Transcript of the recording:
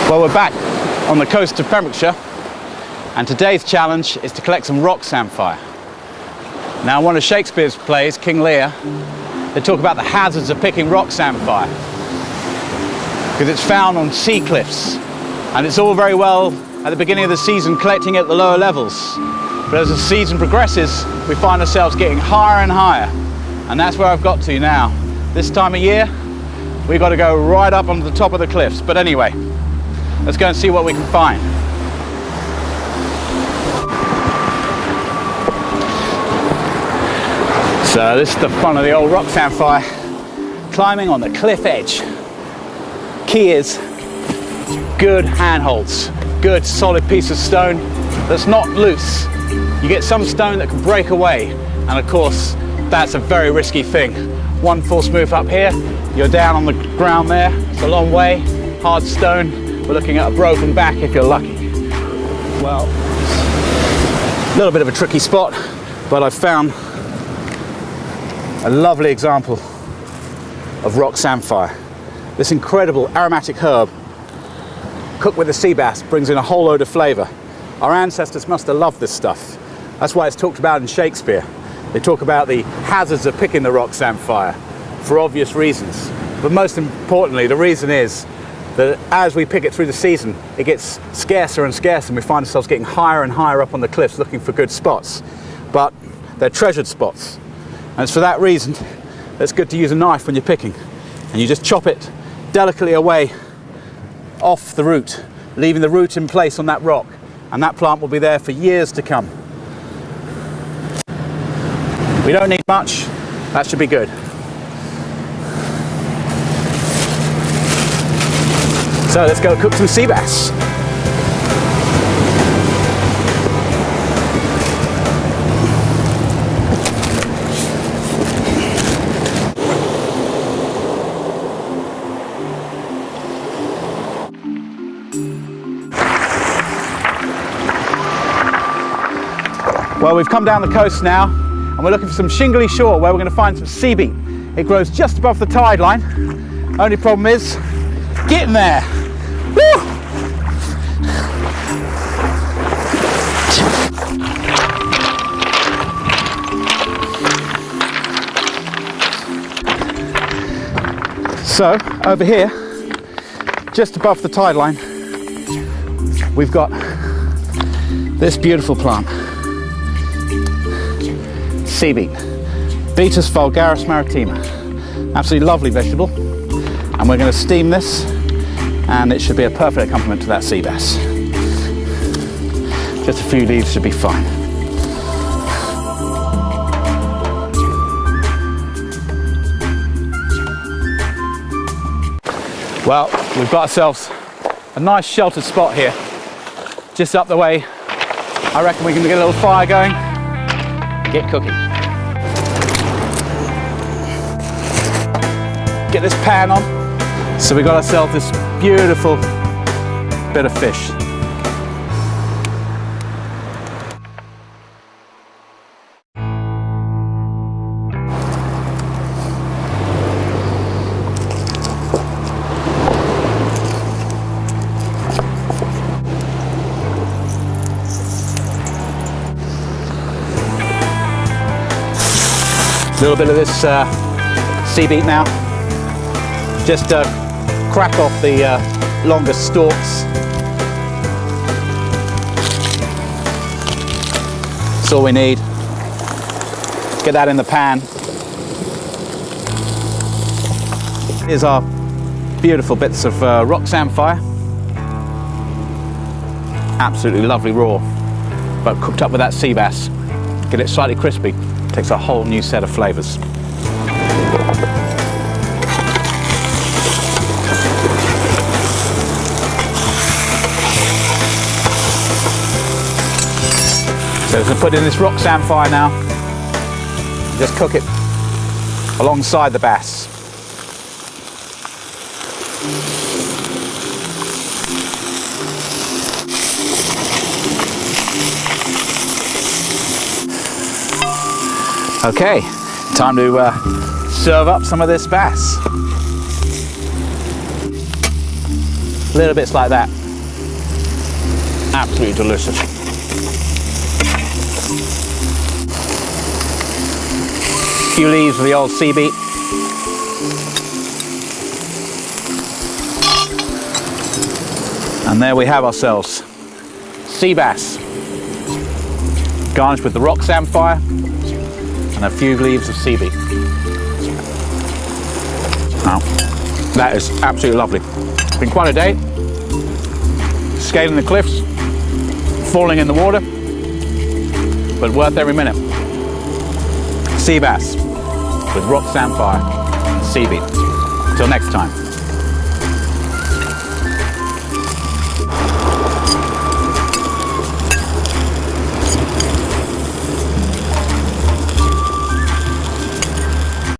Well, we're back on the coast of Pembrokeshire, and today's challenge is to collect some rock samphire. Now, one of Shakespeare's plays, King Lear, they talk about the hazards of picking rock samphire because it's found on sea cliffs, and it's all very well at the beginning of the season collecting at the lower levels, but as the season progresses we find ourselves getting higher and higher, and that's where I've got to now. This time of year we've got to go right up onto the top of the cliffs, but anyway, let's go and see what we can find. So this is the fun of the old rock samphire, climbing on the cliff edge. Key is good handholds, good solid piece of stone that's not loose. You get some stone that can break away, and of course that's a very risky thing. One false move up here, you're down on the ground there. It's a long way, hard stone. We're looking at a broken back if you're lucky. Well, a little bit of a tricky spot, but I've found a lovely example of rock samphire. This incredible aromatic herb, cooked with the sea bass, brings in a whole load of flavour. Our ancestors must have loved this stuff. That's why it's talked about in Shakespeare. They talk about the hazards of picking the rock samphire for obvious reasons. But most importantly, the reason is that as we pick it through the season, it gets scarcer and scarcer, and we find ourselves getting higher and higher up on the cliffs looking for good spots. But they're treasured spots. And it's for that reason that it's good to use a knife when you're picking. And you just chop it delicately away off the root, leaving the root in place on that rock. And that plant will be there for years to come. We don't need much, that should be good. So let's go cook some sea bass. Well, we've come down the coast now, and we're looking for some shingly shore where we're going to find some sea beet. It grows just above the tide line. Only problem is getting there. Woo! So over here, just above the tide line, we've got this beautiful plant. Sea beet, Beetus vulgaris maritima. Absolutely lovely vegetable, and we're going to steam this, and it should be a perfect accompaniment to that sea bass. Just a few leaves should be fine. Well, we've got ourselves a nice sheltered spot here, just up the way. I reckon we can get a little fire going, get cooking. Get this pan on. So we got ourselves this beautiful bit of fish. A little bit of this sea beet now. Just crack off the longest stalks. That's all we need. Get that in the pan. Here's our beautiful bits of rock samphire. Absolutely lovely raw, but cooked up with that sea bass. Get it slightly crispy. Takes a whole new set of flavours. So to put in this rock samphire now, just cook it alongside the bass. Okay, time to serve up some of this bass. Little bits like that. Absolutely delicious. A few leaves of the old sea beet. And there we have ourselves sea bass, garnished with the rock samphire and a few leaves of sea beet. Now, that is absolutely lovely. It's been quite a day. Scaling the cliffs, falling in the water, but worth every minute. Sea bass with rock samphire and sea beet. Till next time.